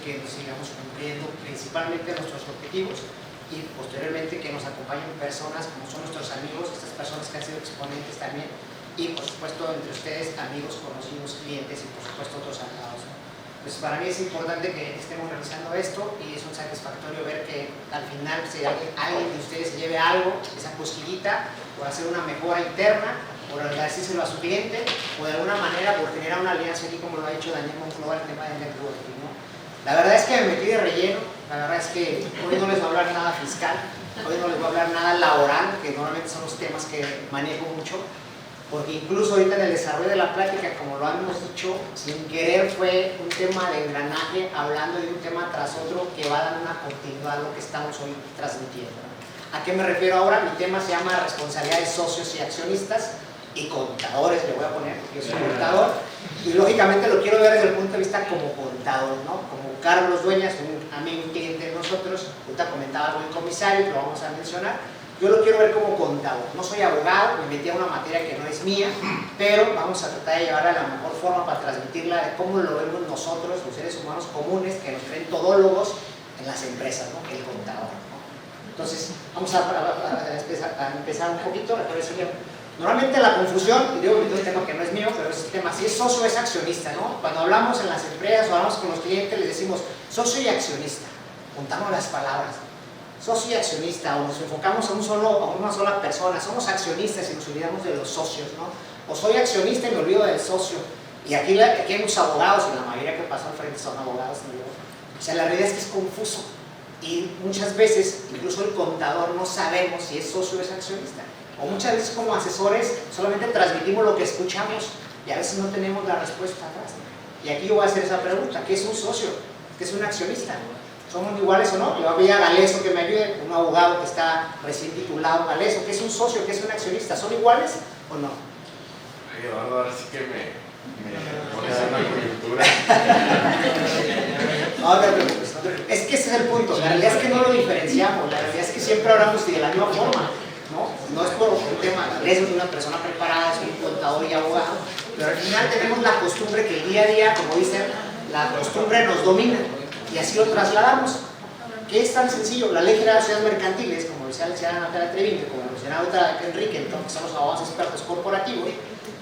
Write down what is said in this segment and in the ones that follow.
que nos sigamos cumpliendo principalmente nuestros objetivos y posteriormente que nos acompañen personas como son nuestros amigos, estas personas que han sido exponentes también, y por supuesto entre ustedes amigos, conocidos, clientes y por supuesto otros aliados, ¿no? Pues para mí es importante que estemos realizando esto y es un satisfactorio ver que al final si alguien de ustedes se lleve algo, esa cosquillita, por hacer una mejora interna, por agradecérselo a su cliente o de alguna manera por generar una alianza aquí como lo ha hecho Daniel Monclova en el tema del networking, ¿no? La verdad es que me metí de relleno, la verdad es que hoy no les voy a hablar nada fiscal, hoy no les voy a hablar nada laboral, que normalmente son los temas que manejo mucho, porque incluso ahorita en el desarrollo de la plática, como lo hemos dicho, sin querer fue un tema de engranaje, hablando de un tema tras otro que va a dar una continuidad a lo que estamos hoy transmitiendo, ¿no? ¿A qué me refiero ahora? Mi tema se llama responsabilidades socios y accionistas y contadores, le voy a poner, porque yo soy contador, y lógicamente lo quiero ver desde el punto de vista como contador, ¿no? Como Carlos Dueñas, un amigo y cliente de nosotros, ahorita comentaba algo del comisario, que lo vamos a mencionar. Yo lo quiero ver como contador, no soy abogado, me metí a una materia que no es mía, pero vamos a tratar de llevarla de la mejor forma para transmitirla de cómo lo vemos nosotros, los seres humanos comunes, que nos creen todólogos en las empresas, ¿no? El contador, ¿no? Entonces, vamos a empezar un poquito, normalmente la confusión, y digo que es un tema que no es mío, pero es el tema, si es socio o es accionista, ¿no? Cuando hablamos en las empresas o hablamos con los clientes, les decimos socio y accionista, juntamos las palabras, socio y accionista, o nos enfocamos a una sola persona, somos accionistas y nos olvidamos de los socios, ¿no? O soy accionista y me olvido del socio, y aquí hay muchos abogados, y la mayoría que pasó al frente son abogados, ¿no? O sea, la realidad es que es confuso, y muchas veces, incluso el contador, no sabemos si es socio o es accionista. O muchas veces como asesores solamente transmitimos lo que escuchamos y a veces no tenemos la respuesta atrás. Y aquí yo voy a hacer esa pregunta, ¿qué es un socio? ¿Qué es un accionista? ¿Somos iguales o no? Yo voy a pedir a Galeso que me ayude, un abogado que está recién titulado. Galeso, ¿qué es un socio? ¿Qué es un accionista? ¿Son iguales o no? Ay, Eduardo, ahora sí que me pones en una coyuntura. No te preocupes, es que ese es el punto, la realidad es que no lo diferenciamos, la realidad es que siempre hablamos de la misma forma. No es por un tema, es una persona preparada, soy un contador y abogado, pero al final tenemos la costumbre que el día a día, como dicen, la costumbre nos domina y así lo trasladamos. ¿Qué es tan sencillo? La Ley General de Sociedades Mercantiles, como decía la licenciada Natalia Treviño, como mencionaba ahorita Enrique, entonces son los abogados expertos corporativos,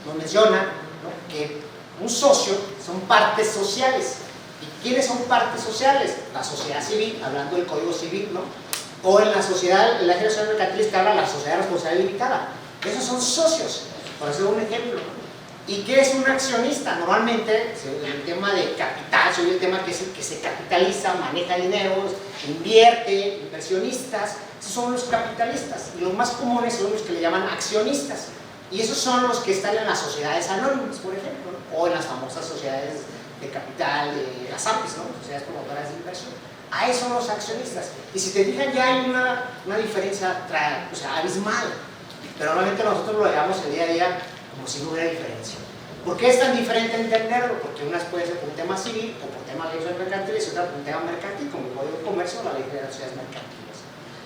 nos menciona, ¿no?, que un socio son partes sociales. ¿Y quiénes son partes sociales? La sociedad civil, hablando del Código Civil, ¿no? O en la sociedad, en la generación mercantil que habla la sociedad de responsabilidad limitada. Esos son socios, por hacer un ejemplo. ¿Y qué es un accionista? Normalmente, el tema de capital, soy el tema que es el que se capitaliza, maneja dineros, invierte, inversionistas, esos son los capitalistas. Y los más comunes son los que le llaman accionistas. Y esos son los que están en las sociedades anónimas, por ejemplo, ¿no? O en las famosas sociedades de capital, de las APIs, ¿no? Sociedades promotoras de inversión. A eso son los accionistas. Y si te fijan, ya hay una diferencia, o sea, abismal. Pero normalmente nosotros lo veamos el día a día como si no hubiera diferencia. ¿Por qué es tan diferente entenderlo? Porque unas puede ser por un tema civil o por tema de leyes mercantiles y otra por un tema mercantil, como el Código de Comercio o la Ley de Sociedades Mercantiles.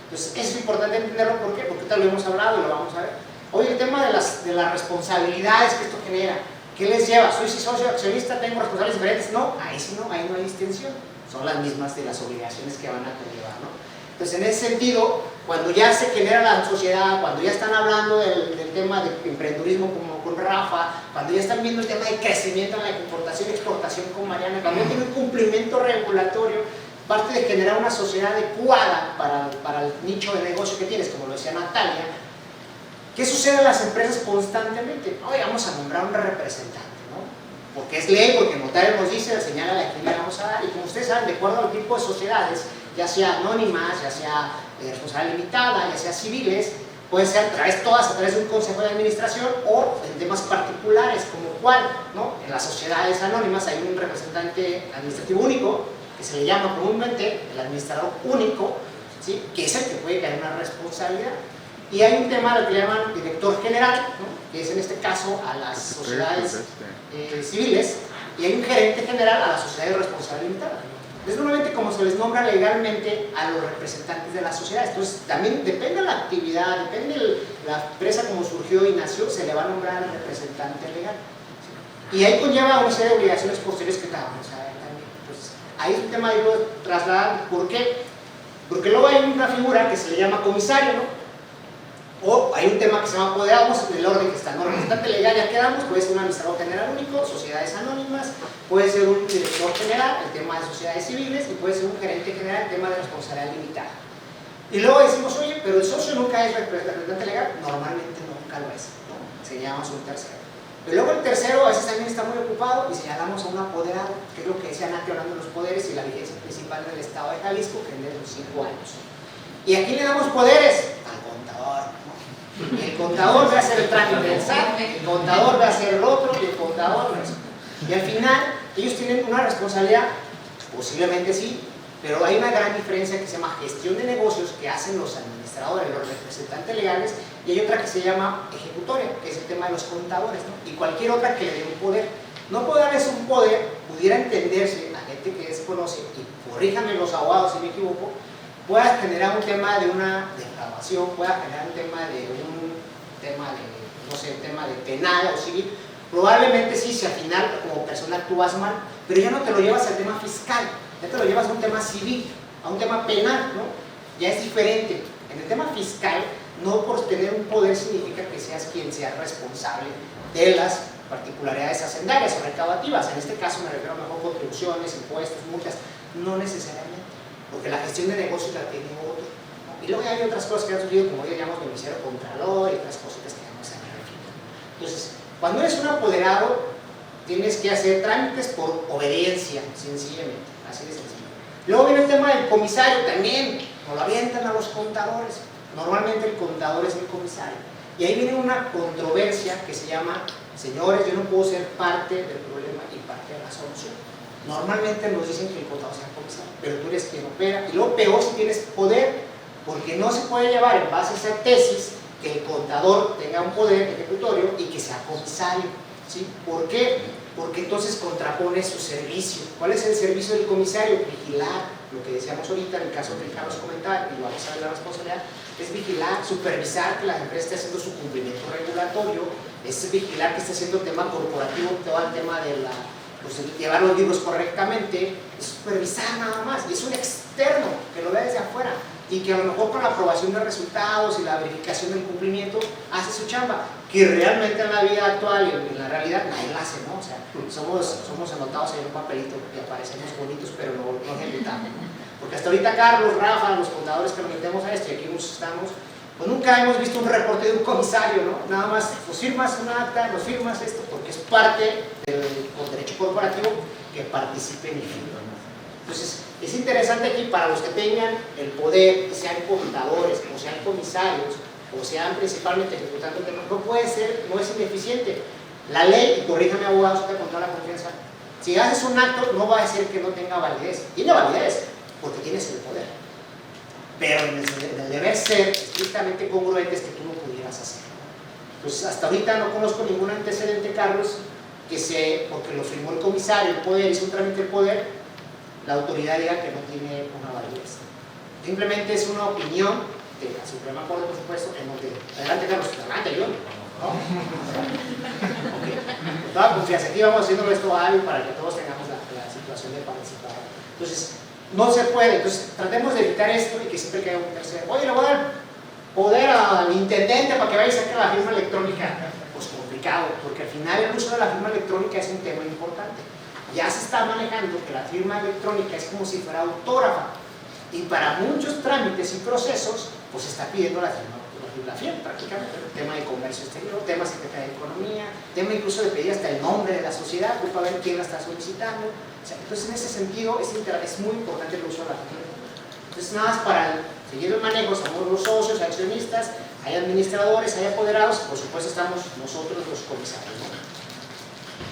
Entonces, eso es importante entenderlo. ¿Por qué? Porque ahorita lo hemos hablado y lo vamos a ver. Hoy el tema de las responsabilidades que esto genera, ¿qué les lleva? ¿Soy socio accionista? ¿Tengo responsabilidades diferentes? No, ahí sí no, ahí no hay distinción. Son las mismas de las obligaciones que van a conllevar, ¿no? Entonces, en ese sentido, cuando ya se genera la sociedad, cuando ya están hablando del tema de emprendedurismo como con Rafa, cuando ya están viendo el tema de crecimiento en la importación y exportación con Mariana, cuando ya tiene un cumplimiento regulatorio, parte de generar una sociedad adecuada para el nicho de negocio que tienes, como lo decía Natalia, ¿qué sucede en las empresas constantemente? Hoy vamos a nombrar un representante, ¿no? Porque es ley, porque el notario nos dice, señala a quién le vamos a dar, y como ustedes saben, de acuerdo al tipo de sociedades, ya sea anónimas, ya sea responsabilidad limitada, ya sea civiles, pueden ser todas a través de un consejo de administración o en temas particulares, como cuál, ¿no? En las sociedades anónimas hay un representante administrativo único, que se le llama comúnmente el administrador único, ¿sí?, que es el que puede caer una responsabilidad. Y hay un tema al que le llaman director general, ¿no?, que es en este caso a las sociedades civiles, y hay un gerente general a las sociedades de responsabilidad limitada. Es normalmente como se les nombra legalmente a los representantes de las sociedades. Entonces, también depende de la actividad, depende de la empresa como surgió y nació, se le va a nombrar al representante legal. ¿Sí? Y ahí conlleva una serie de obligaciones posteriores que acabamos a ver también. Entonces, ahí es un tema de trasladar. ¿Por qué? Porque luego hay una figura que se le llama comisario, ¿no? O hay un tema que se llama apoderados, en el orden que está, ¿no? Representante legal, ya quedamos, puede ser un administrador general único, sociedades anónimas, puede ser un director general, el tema de sociedades civiles, y puede ser un gerente general, el tema de responsabilidad limitada. Y luego decimos, oye, pero el socio nunca es representante legal, normalmente nunca lo es, ¿no? Señalamos un tercero. Pero luego el tercero a veces también está muy ocupado y señalamos a un apoderado, que es lo que decía Nati hablando de los poderes y la vigencia principal del Estado de Jalisco, que es de los 5 años. Y aquí le damos poderes al contador, ¿no? El contador va a hacer el trámite del SAT, el contador va a hacer el otro y el contador va a hacer. Y al final ellos tienen una responsabilidad, posiblemente sí, pero hay una gran diferencia que se llama gestión de negocios que hacen los administradores, los representantes legales, y hay otra que se llama ejecutoria, que es el tema de los contadores, ¿no? Y cualquier otra que le dé un poder. No puede darles un poder, pudiera entenderse, la gente que desconoce, y corríjanme los abogados si me equivoco, pueda generar un tema de una depravación, pueda generar un tema de no sé, un tema de penal o civil. Probablemente sí, si al final como persona actúas mal, pero ya no te lo llevas al tema fiscal, ya te lo llevas a un tema civil, a un tema penal, ¿no? Ya es diferente. En el tema fiscal, no por tener un poder significa que seas quien sea responsable de las particularidades hacendarias o recaudativas. En este caso me refiero a mejor contribuciones, impuestos, multas, no necesariamente, porque la gestión de negocios la tiene otro, ¿no? Y luego hay otras cosas que han surgido, como hoy llamamos beneficiario contralor y otras cositas que vamos a ver. Entonces, cuando eres un apoderado, tienes que hacer trámites por obediencia, sencillamente, así de sencillo. Luego viene el tema del comisario también, nos lo avientan a los contadores. Normalmente el contador es el comisario. Y ahí viene una controversia que se llama, señores, yo no puedo ser parte del problema y parte de la solución. Normalmente nos dicen que el contador sea el comisario, pero tú eres quien opera. Y luego peor si tienes poder, porque no se puede llevar en base a esa tesis que el contador tenga un poder ejecutorio y que sea comisario, ¿sí? ¿Por qué? Porque entonces contrapone su servicio. ¿Cuál es el servicio del comisario? Vigilar, lo que decíamos ahorita en el caso que Carlos comentaba, y vamos a ver la responsabilidad, es vigilar, supervisar que la empresa esté haciendo su cumplimiento regulatorio, es vigilar que esté haciendo el tema corporativo, todo el tema de llevar los libros correctamente, es supervisar nada más, y es un externo que lo ve desde afuera, y que a lo mejor con la aprobación de resultados y la verificación del cumplimiento hace su chamba, que realmente en la vida actual y en la realidad nadie la hace, ¿no? O sea, somos anotados en un papelito y aparecemos bonitos, pero no ejecutamos, ¿no? Porque hasta ahorita Carlos, Rafa, los contadores que nos metemos a esto y aquí nos estamos, pues nunca hemos visto un reporte de un comisario, ¿no? Nada más, pues firmas un acta, nos firmas esto, porque es parte del derecho corporativo que participen y firmen. Entonces, es interesante aquí para los que tengan el poder, sean contadores, o sean comisarios, o sean principalmente ejecutando el tema, no puede ser, no es ineficiente. La ley, y corríjame abogados con toda la confianza, si haces un acto no va a ser que no tenga validez, tiene validez, porque tienes el poder. Pero en el deber ser estrictamente congruente es que tú no pudieras hacer. Entonces, hasta ahorita no conozco ningún antecedente, Carlos, que porque lo firmó el comisario, el poder, hizo un trámite del poder, la autoridad diga que no tiene una validez. Simplemente es una opinión de la Suprema Corte, por supuesto, en donde, adelante Carlos, adelante yo, ¿no? Okay. Con toda confianza, aquí vamos haciendo esto hábil para que todos tengamos la situación de participar. Entonces, no se puede, entonces tratemos de evitar esto y que siempre quede un tercero. Oye, le voy a dar poder al intendente para que vaya y saque la firma electrónica. Pues complicado, porque al final el uso de la firma electrónica es un tema importante. Ya se está manejando que la firma electrónica es como si fuera autógrafa, y para muchos trámites y procesos pues se está pidiendo la firma prácticamente, el tema de comercio exterior, tema Secretaría de Economía, tema incluso de pedir hasta el nombre de la sociedad para ver quién la está solicitando. O sea, entonces en ese sentido es muy importante el uso de la firma electrónica. Entonces nada más para seguir el manejo, somos los socios, accionistas, hay administradores, hay apoderados, y por supuesto estamos nosotros los comisarios, ¿no?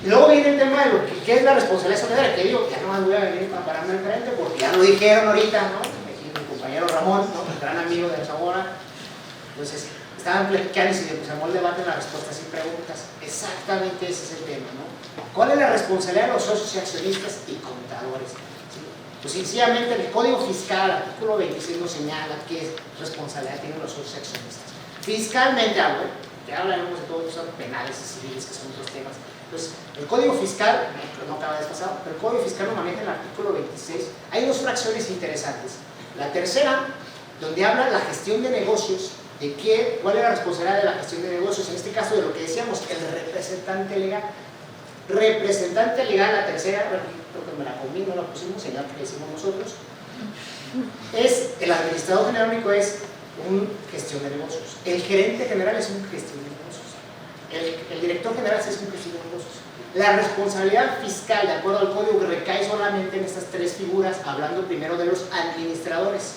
Y luego viene el tema de ¿qué es la responsabilidad solidaria? Que digo, ya no más voy a venir comparando al frente porque ya lo dijeron ahorita, ¿no? Aquí mi compañero Ramón, ¿no? El gran amigo de Zamora. Entonces, estaban platicando y se armó el debate en las respuestas y preguntas. Exactamente ese es el tema, ¿no? ¿Cuál es la responsabilidad de los socios y accionistas y contadores? ¿Sí? Pues sencillamente el Código Fiscal, artículo 26, nos señala qué responsabilidad tienen los socios y accionistas. Fiscalmente hablo, ya hablaremos de todos los penales y civiles que son otros temas. Entonces, el Código Fiscal, no acaba de pasar, pero el Código Fiscal lo maneja en el artículo 26. Hay dos fracciones interesantes. La tercera, donde habla la gestión de negocios, de cuál es la responsabilidad de la gestión de negocios, en este caso de lo que decíamos, el representante legal. Representante legal, la tercera, creo que me la comí, no la pusimos, señal que le hicimos nosotros, es el administrador general único, es un gestión de negocios. El gerente general es un gestión de negocios. El director general es un gestión de negocios. La responsabilidad fiscal, de acuerdo al código, recae solamente en estas tres figuras, hablando primero de los administradores.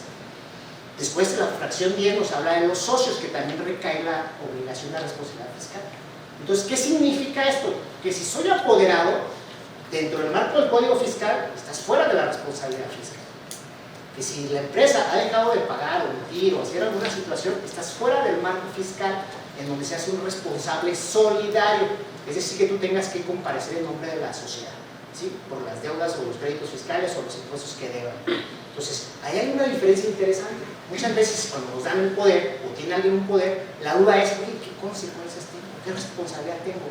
Después, la fracción 10 nos habla de los socios, que también recae la obligación de responsabilidad fiscal. Entonces, ¿qué significa esto? Que si soy apoderado, dentro del marco del código fiscal, estás fuera de la responsabilidad fiscal. Que si la empresa ha dejado de pagar o emitir o hacer alguna situación, estás fuera del marco fiscal en donde se hace un responsable solidario, es decir, que tú tengas que comparecer en nombre de la sociedad, ¿sí? Por las deudas o los créditos fiscales o los impuestos que deban. Entonces, ahí hay una diferencia interesante. Muchas veces cuando nos dan el poder o tiene alguien un poder, la duda es, oye, ¿qué consecuencias tengo? ¿Qué responsabilidad tengo?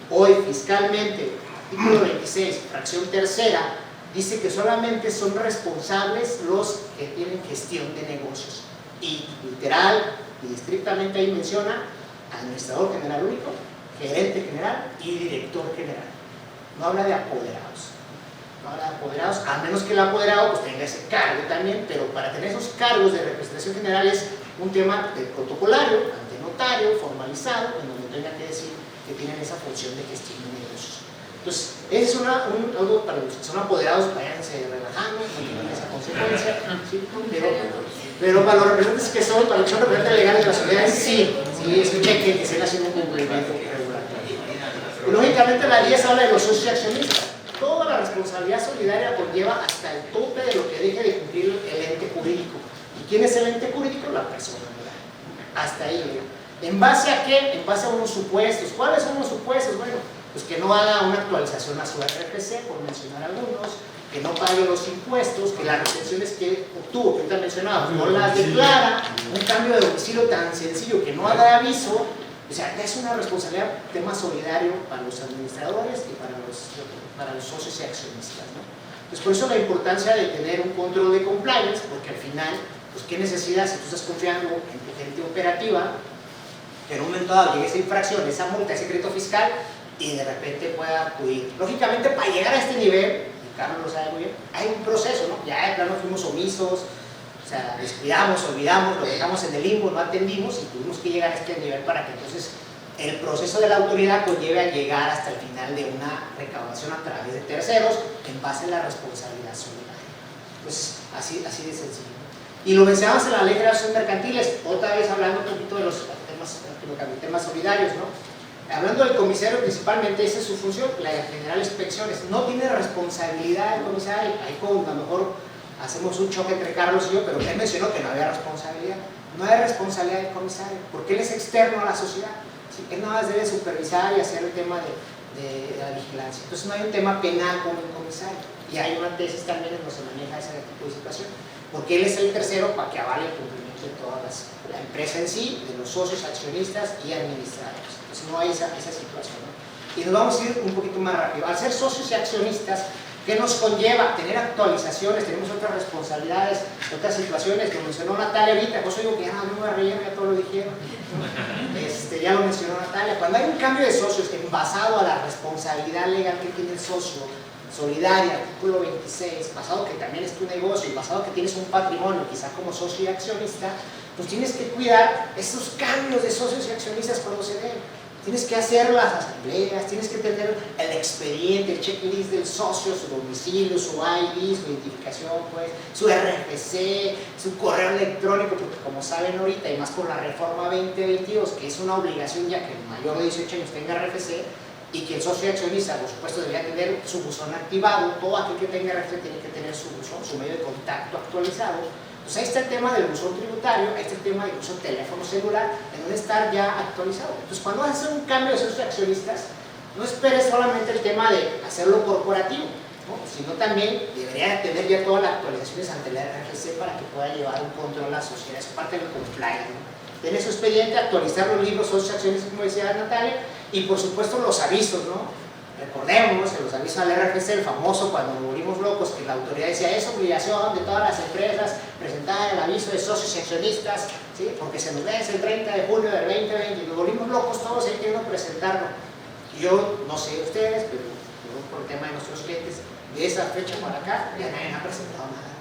Hoy, fiscalmente, artículo 26, fracción tercera, dice que solamente son responsables los que tienen gestión de negocios. Y literal y estrictamente ahí menciona administrador general único, gerente general y director general. No habla de apoderados. No habla de apoderados, a menos que el apoderado pues tenga ese cargo también, pero para tener esos cargos de representación general es un tema de protocolario, ante notario, formalizado, en donde tenga que decir que tienen esa función de gestión de negocios. Entonces, es algo para los que son apoderados, váyanse relajando, no tienen esa consecuencia, ¿sí? Pero para los representantes que son, para los que son representantes legales de las sociedades, sí, es un cheque que se le hace un cumplimiento regulatorio. Y lógicamente la 10 habla de los socios y accionistas. Toda la responsabilidad solidaria conlleva hasta el tope de lo que deje de cumplir el ente jurídico. ¿Y quién es el ente jurídico? La persona moral. Hasta ahí. ¿En base a qué? En base a unos supuestos. ¿Cuáles son los supuestos? Bueno, pues que no haga una actualización a su RFC, por mencionar algunos, que no pague los impuestos, que las retenciones que obtuvo, que ahorita mencionaba, no las declara, un cambio de domicilio tan sencillo que no haga aviso. O sea, es una responsabilidad, tema solidario para los administradores y para los socios y accionistas, ¿no? Entonces, por eso la importancia de tener un control de compliance, porque al final, pues qué necesidad, si tú estás confiando en tu gente operativa, que en un momento dado llegue esa infracción, esa multa, ese crédito fiscal, y de repente pueda acudir. Lógicamente, para llegar a este nivel, y Carlos lo sabe muy bien, hay un proceso, ¿no? Ya de plano fuimos omisos, o sea, descuidamos, olvidamos, lo dejamos en el limbo, no atendimos y tuvimos que llegar a este nivel para que entonces el proceso de la autoridad conlleve a llegar hasta el final de una recaudación a través de terceros en base a la responsabilidad solidaria. Pues así de sencillo. Y lo mencionamos en la ley de relaciones mercantiles, otra vez hablando un poquito de los temas solidarios, ¿no? Hablando del comisario, principalmente esa es su función, la de generar inspecciones. No tiene responsabilidad el comisario, ahí con a lo mejor hacemos un choque entre Carlos y yo, pero él mencionó que no había responsabilidad. No hay responsabilidad del comisario, porque él es externo a la sociedad. ¿Sí? Él nada más debe supervisar y hacer el tema de la vigilancia. Entonces no hay un tema penal con el comisario. Y hay una tesis también en donde se maneja ese tipo de situación, porque él es el tercero para que avale el cumplimiento de toda la empresa en sí, de los socios, accionistas y administradores. Entonces no hay esa situación, ¿no? Y nos vamos a ir un poquito más rápido. Al ser socios y accionistas, ¿qué nos conlleva? Tener actualizaciones, tenemos otras responsabilidades, otras situaciones. Lo mencionó Natalia ahorita, pues digo que ya no me voy a reír, ya todo lo dijeron. Ya lo mencionó Natalia. Cuando hay un cambio de socios basado a la responsabilidad legal que tiene el socio, solidaria, artículo 26, basado que también es tu negocio y basado que tienes un patrimonio, quizá como socio y accionista, pues tienes que cuidar esos cambios de socios y accionistas cuando se den. Tienes que hacer las asambleas, tienes que tener el expediente, el checklist del socio, su domicilio, su ID, su identificación, pues, su RFC, su correo electrónico, porque como saben ahorita, y más por la reforma 2022, que es una obligación ya que el mayor de 18 años tenga RFC, y que el socio accionista, por supuesto, debería tener su buzón activado, todo aquel que tenga RFC tiene que tener su buzón, su medio de contacto actualizado. Pues ahí está el tema del buzón tributario, ahí está el tema del uso del teléfono celular, en donde estar ya actualizado. Entonces, cuando vas a hacer un cambio de socios accionistas, no esperes solamente el tema de hacerlo corporativo, ¿no? Sino también debería tener ya todas las actualizaciones ante la RFC para que pueda llevar un control a la sociedad, es parte del compliance, ¿no? Tener su expediente, actualizar los libros, socios accionistas, como decía Natalia, Y por supuesto los avisos, ¿no? Recordemos que los avisos al RFC, el famoso cuando nos volvimos locos, que la autoridad decía, es obligación de todas las empresas presentar el aviso de socios y accionistas, ¿sí? Porque se nos vence el 30 de junio del 2020 y nos volvimos locos todos ahí queriendo presentarlo. Y yo, no sé ustedes, pero yo por el tema de nuestros clientes, de esa fecha para acá, ya nadie ha presentado nada.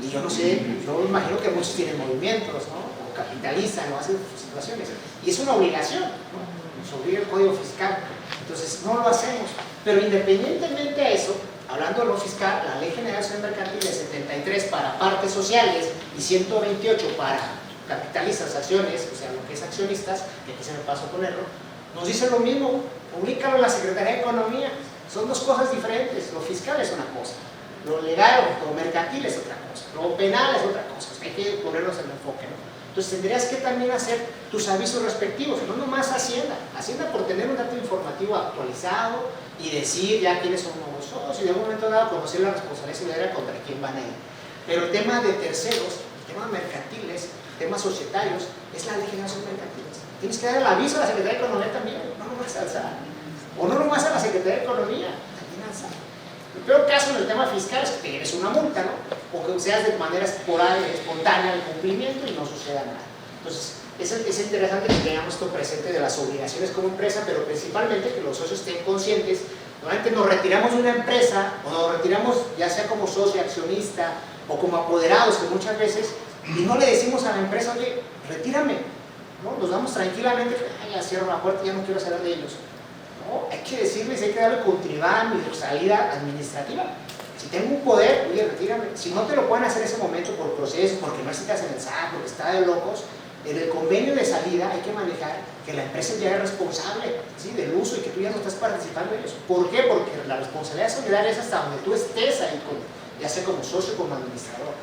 Y yo no sé, yo imagino que muchos tienen movimientos, ¿no? O capitalizan o hacen situaciones. Y es una obligación, ¿no? Nos obliga el Código Fiscal. Entonces no lo hacemos. Pero independientemente de eso, hablando de lo fiscal, la Ley General de Acciones Mercantiles 73 para partes sociales y 128 para capitalistas, acciones, o sea, lo que es accionistas, que aquí se me pasó a ponerlo, nos dice lo mismo, públicalo en la Secretaría de Economía. Son dos cosas diferentes. Lo fiscal es una cosa, lo legal o mercantil es otra cosa, lo penal es otra cosa. Hay que ponerlos en el enfoque, ¿no? Entonces tendrías que también hacer tus avisos respectivos, no nomás Hacienda. Hacienda por tener un dato informativo actualizado y decir ya quiénes son nuevos socios y de un momento dado conocer la responsabilidad solidaria contra quién van a ir. Pero el tema de terceros, el tema mercantiles, temas societarios, es la Ley General de Mercantiles. Tienes que dar el aviso a la Secretaría de Economía también, no nomás al SAT. O no nomás a la Secretaría de Economía, también al SAT. El peor caso en el tema fiscal es que te lleves una multa, ¿no? O que seas de manera esporádica, espontánea el cumplimiento y no suceda nada. Entonces, es interesante que tengamos esto presente de las obligaciones como empresa, pero principalmente que los socios estén conscientes. Normalmente nos retiramos de una empresa o nos retiramos ya sea como socio, accionista o como apoderados, que muchas veces, y no le decimos a la empresa, oye, retírame, ¿no? Nos damos tranquilamente, ya cierro la puerta, ya no quiero saber de ellos. No, hay que decirles, hay que darle continuidad a mi salida administrativa. Si tengo un poder, oye, retírame. Si no te lo pueden hacer en ese momento por proceso, porque no necesitas en el SAT, porque está de locos, en el convenio de salida hay que manejar que la empresa ya es responsable, ¿sí?, del uso y que tú ya no estás participando en eso. ¿Por qué? Porque la responsabilidad solidaria es hasta donde tú estés ahí, ya sea como socio o como administrador.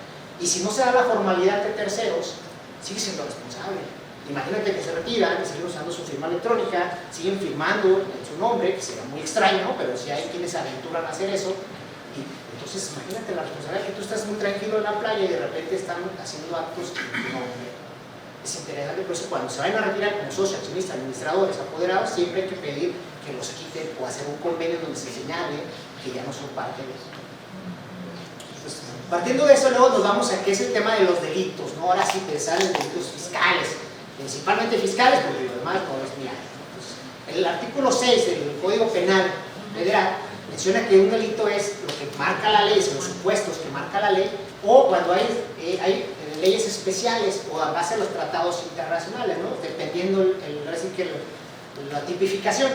Y si no se da la formalidad de terceros, sigue siendo responsable. Imagínate que se retiran, que siguen usando su firma electrónica, siguen firmando en su nombre, que será muy extraño, pero si hay quienes se aventuran a hacer eso. Y entonces imagínate la responsabilidad que tú estás muy tranquilo en la playa y de repente están haciendo actos en tu nombre. Es interesante, por eso cuando se vayan a retirar como socios, accionistas, administradores, apoderados, siempre hay que pedir que los quiten o hacer un convenio donde se señale que ya no son parte de eso. Entonces, partiendo de eso, luego nos vamos a qué es el tema de los delitos, ¿no? Ahora sí pensar en delitos fiscales, principalmente fiscales, porque lo demás no es mi área. El artículo 6 del Código Penal Federal menciona que un delito es lo que marca la ley, son los supuestos que marca la ley, o cuando hay leyes especiales o a base de los tratados internacionales, ¿no? Dependiendo la tipificación.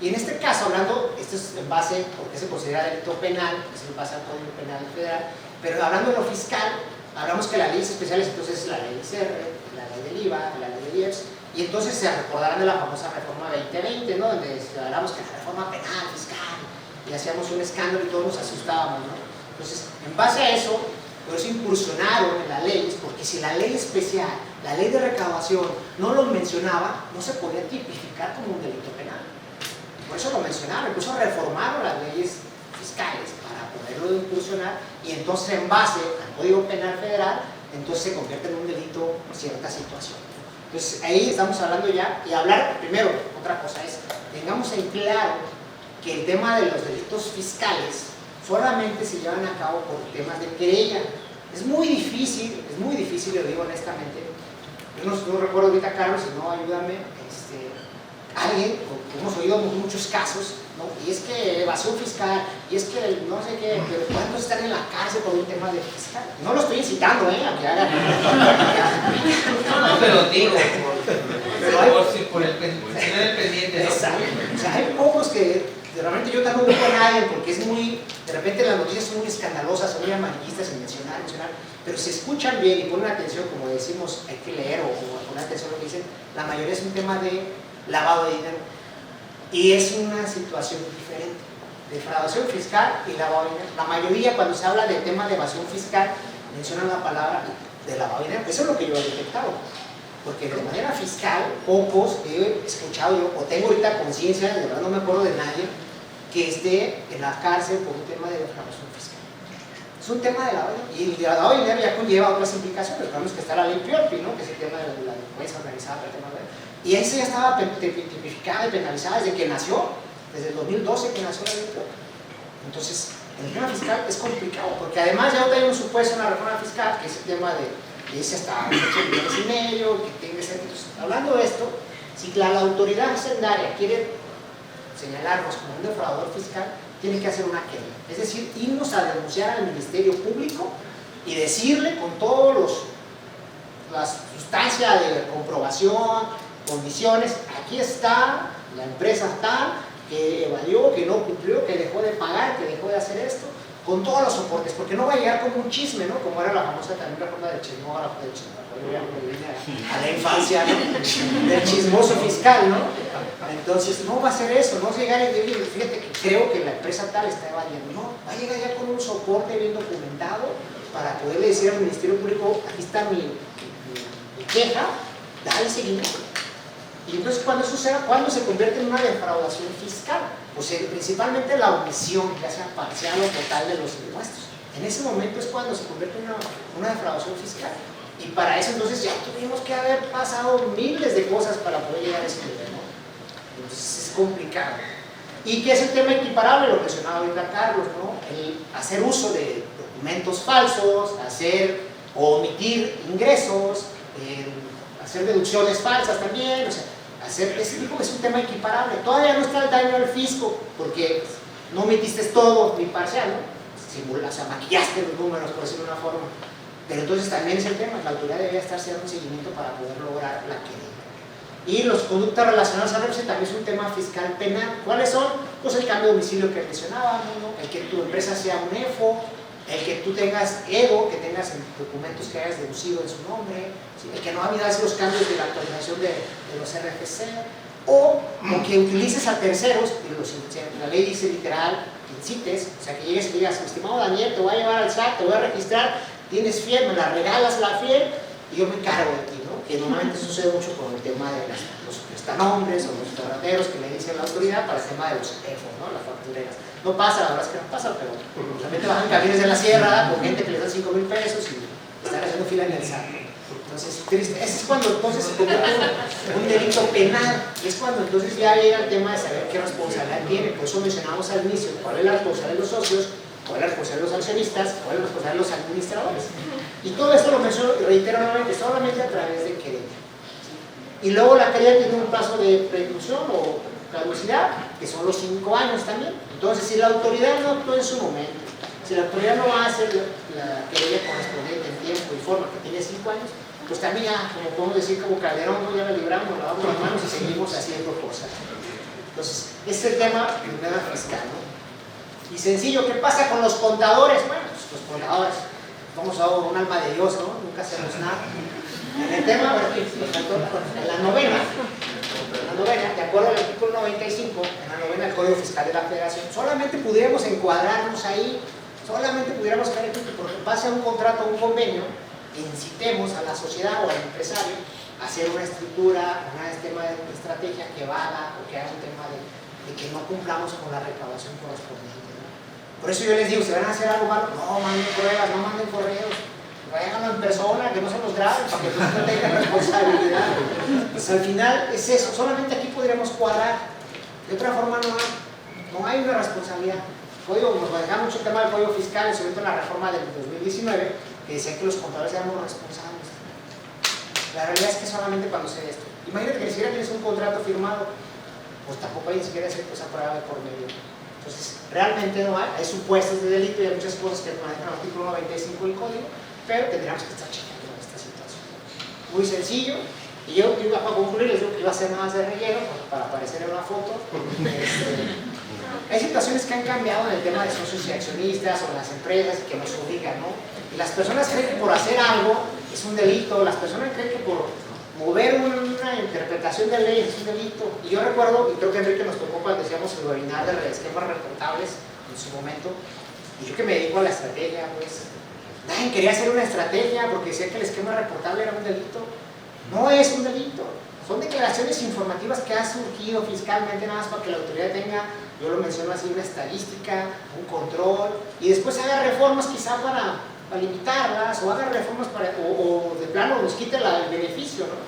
Y en este caso, hablando, esto es en base, porque se considera delito penal, es en base al Código Penal Federal, pero hablando de lo fiscal, hablamos que las leyes especiales, entonces es la ley ICR, la ley del IVA, la ley del IEPS, y entonces se recordarán de la famosa reforma 2020, ¿no? Donde hablamos que la reforma penal, fiscal, y hacíamos un escándalo y todos nos asustábamos, ¿no? Entonces, en base a eso, por eso incursionaron en las leyes, porque si la ley especial, la ley de recaudación, no lo mencionaba, no se podía tipificar como un delito penal. Por eso lo mencionaron, incluso reformaron las leyes fiscales para poderlo incursionar, y entonces en base al Código Penal Federal, entonces se convierte en un delito cierta situación. Entonces ahí estamos hablando ya, y hablar, primero, otra cosa es, tengamos en claro que el tema de los delitos fiscales solamente se llevan a cabo por temas de querella. Es muy difícil, lo digo honestamente. Yo no recuerdo ahorita, Carlos, si no, ayúdame, alguien, hemos oído muchos casos, ¿no? Y es que evasión fiscal, y es que no sé qué, pero ¿cuántos están en la cárcel por un tema de fiscal? No lo estoy incitando, a que hagan. No te lo digo, pero hay, por el pendiente. Exacto. O sea, hay pocos que realmente yo tampoco ubico a nadie porque es muy, de repente las noticias son muy escandalosas, son muy amarillistas sin mencionar, pero si escuchan bien y ponen atención, como decimos, hay que leer o poner atención a lo que dicen, la mayoría es un tema de lavado de dinero y es una situación diferente, defraudación fiscal y lavado de dinero. La mayoría, cuando se habla del tema de evasión fiscal, mencionan la palabra de lavado de dinero. Eso es lo que yo he detectado, porque de manera fiscal pocos he escuchado yo, o tengo ahorita conciencia, de verdad no me acuerdo de nadie que esté en la cárcel por un tema de defraudación fiscal. Es un tema de lavado de dinero, y el lavado de dinero ya conlleva otras implicaciones. Tenemos que estar la ley PIORPI, ¿no? Que es el tema de la delincuencia organizada, el tema de... Y esa ya estaba tipificada y penalizada desde que nació, desde el 2012 que nació la ley. Entonces, el tema fiscal es complicado, porque además ya hay un supuesto en la reforma fiscal, que es el tema de irse hasta 8 millones y medio, que tiene que ser. Entonces, hablando de esto, si la autoridad hacendaria quiere señalarnos como un defraudador fiscal, tiene que hacer una querella, es decir, irnos a denunciar al Ministerio Público y decirle con todos la sustancia de comprobación, condiciones, aquí está la empresa tal, que evadió, que no cumplió, que dejó de pagar, que dejó de hacer esto, con todos los soportes, porque no va a llegar como un chisme, ¿no? Como era la famosa también reforma del chismógrafo, a la infancia, ¿no? Del chismoso fiscal, ¿no? Entonces no va a ser eso, no va a llegar y decir, fíjate que creo que la empresa tal está evadiendo, no, va a llegar ya con un soporte bien documentado para poderle decir al Ministerio Público, aquí está mi queja, dale seguimiento. Y entonces cuando suceda, ¿cuándo se convierte en una defraudación fiscal? Pues principalmente la omisión, ya sea parcial o total de los impuestos. En ese momento es cuando se convierte en una defraudación fiscal. Y para eso entonces ya tuvimos que haber pasado miles de cosas para poder llegar a ese nivel, ¿no? Entonces es complicado. ¿Y qué es el tema equiparable? Lo mencionaba ahorita Carlos, ¿no? El hacer uso de documentos falsos, hacer o omitir ingresos, hacer deducciones falsas también, o sea, hacer ese tipo es un tema equiparable. Todavía no está el daño al fisco porque no omitiste todo ni parcial, ¿no? O sea, maquillaste los números, por decirlo de una forma. Pero entonces también es el tema, la autoridad debería estar haciendo un seguimiento para poder lograr la querella. Y las conductas relacionadas a REPSE también es un tema fiscal penal. ¿Cuáles son? Pues el cambio de domicilio que mencionábamos, ¿no? El que tu empresa sea un EFO, el que tú tengas EDO, que tengas documentos que hayas deducido en su nombre, ¿sí? El que no hagas los cambios de la actualización de los RFC, o que utilices a terceros, la ley dice literal, incites, o sea que llegues y digas, estimado Daniel, te voy a llevar al SAT, te voy a registrar, tienes fiel, me la regalas la fiel y yo me encargo de ti, ¿no? Que normalmente sucede mucho con el tema de los prestanombres o los terrateros que le dicen la autoridad para el tema de los EFO, ¿no? Las factureras. No pasa, la verdad es que no pasa, pero realmente bajan camiones de la sierra con gente que les da 5,000 pesos y están haciendo fila en el SAT. Entonces, triste. Ese es cuando entonces se convierte en un delito penal. Es cuando entonces ya llega el tema de saber qué responsabilidad tiene. Por eso mencionamos al inicio cuál es la responsabilidad de los socios, cuál es la responsabilidad de los accionistas, cuál es la responsabilidad de los administradores. Y todo esto lo menciono y reitero nuevamente, solamente a través de querella. Y luego la querella tiene un plazo de preclusión o caducidad, que son los 5 años también. Entonces, si la autoridad no actuó en su momento, si la autoridad no hace la querella correspondiente en tiempo y forma, que tiene 5 años, pues también ya, como podemos decir, como Calderón, ¿no? Ya la libramos, lavamos las manos y seguimos haciendo cosas. Entonces, este es el tema fiscal, ¿no? Y sencillo, ¿qué pasa con los contadores? Bueno, pues los contadores, vamos a un alma de Dios, ¿no? Nunca hacemos nada. En el tema, en la novena, de acuerdo al artículo 95, en la novena del Código Fiscal de la Federación, solamente pudiéramos encuadrarnos ahí, solamente pudiéramos caer aquí, porque pase a un contrato o un convenio, e incitemos a la sociedad o al empresario a hacer una estructura, un tema de estrategia que valga o que haga un tema de que no cumplamos con la recaudación correspondiente, ¿no? Por eso yo les digo, si van a hacer algo malo, no manden pruebas, no manden correos, háganlo en persona, que no se los graben, para que no tengan responsabilidad. Pues al final es eso, solamente aquí podríamos cuadrar, de otra forma no hay una responsabilidad. Nos maneja mucho el tema del código fiscal, sobre todo en la reforma del 2019, que decía que los contadores éramos responsables. La realidad es que solamente cuando se ve esto. Imagínate que ni siquiera tienes un contrato firmado, pues tampoco hay ni siquiera esa prueba de por medio. Entonces, realmente no hay supuestos de delito y hay muchas cosas que manejan el artículo 95 del código, pero tendríamos que estar checando esta situación. Muy sencillo, y yo para concluir les digo que iba a ser nada más de relleno para aparecer en una foto. Hay situaciones que han cambiado en el tema de socios y accionistas o en las empresas que nos obligan, ¿no? Y las personas creen que por hacer algo es un delito, las personas creen que por mover una interpretación de ley es un delito. Y yo recuerdo, y creo que Enrique nos tocó cuando decíamos el webinar de esquemas reportables en su momento, y yo que me dedico a la estrategia, pues nadie quería hacer una estrategia porque decía que el esquema reportable era un delito. No es un delito, son declaraciones informativas que han surgido fiscalmente nada más para que la autoridad tenga, yo lo menciono así, una estadística, un control, y después haga reformas quizá para limitarlas, o haga reformas o de plano nos quite el beneficio, ¿no?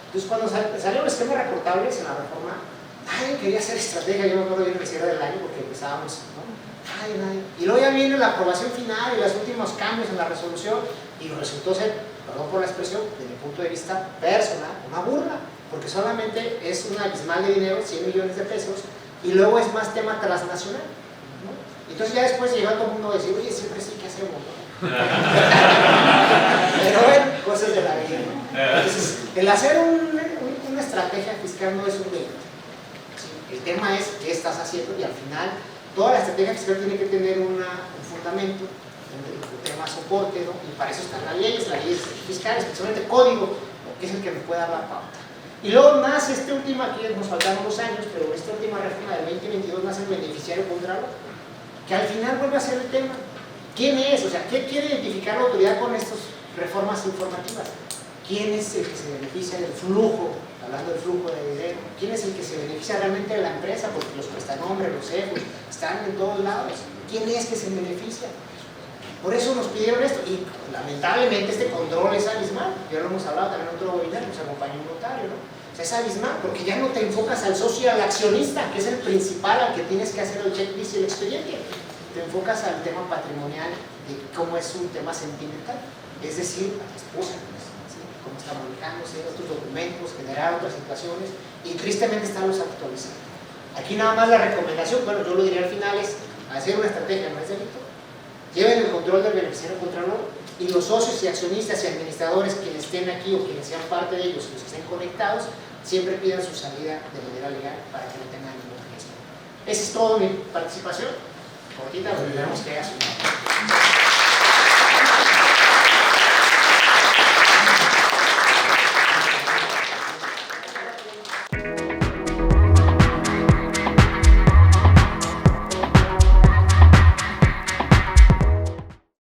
Entonces cuando salieron los esquemas reportables en la reforma, nadie quería hacer estrategia. Yo me acuerdo bien el cierre del año porque empezábamos, ¿no? Nadie. Y luego ya viene la aprobación final y los últimos cambios en la resolución y resultó ser, perdón por la expresión, desde mi punto de vista personal, una burla, porque solamente es un abismal de dinero, 100 millones de pesos, y luego es más tema transnacional, ¿no? Entonces ya después llegó todo el mundo a decir, oye, siempre sí, ¿qué hacemos? ¿No? Pero bueno, cosas de la vida, ¿no? Entonces, el hacer una estrategia fiscal no es un delito. ¿Sí? El tema es qué estás haciendo y al final toda la estrategia fiscal tiene que tener un fundamento, un tema soporte, ¿no? Y para eso están las leyes fiscales, especialmente código, ¿no? Que es el que me puede dar la pauta. Y luego nace este último, aquí nos faltaron 2 años, pero esta última reforma del 2022 nace el beneficiario contralor, que al final vuelve a ser el tema. ¿Quién es? O sea, ¿qué quiere identificar la autoridad con estas reformas informativas? ¿Quién es el que se beneficia del flujo? Hablando del flujo de dinero. ¿Quién es el que se beneficia realmente de la empresa? Porque los prestanombres, los CEFOS, están en todos lados. ¿Quién es que se beneficia? Por eso nos pidieron esto. Y lamentablemente este control es abismal. Ya lo hemos hablado también en otro webinar, nos acompañó un notario, ¿no? O sea, es abismal porque ya no te enfocas al socio y al accionista, que es el principal al que tienes que hacer el checklist y el expediente. Te enfocas al tema patrimonial, de cómo es un tema sentimental, es decir, a la esposa, ¿sí? Cómo está manejándose, otros documentos, generar otras situaciones, y tristemente están los actualizados. Aquí nada más la recomendación, bueno, yo lo diría al final, es hacer una estrategia, no es delito. Lleven el control del beneficiario contralor y los socios y accionistas y administradores quienes estén aquí o quienes sean parte de ellos, los que estén conectados, siempre pidan su salida de manera legal para que no tengan ningún riesgo. Esa es toda mi participación. Cortita, pero tenemos que hacer una.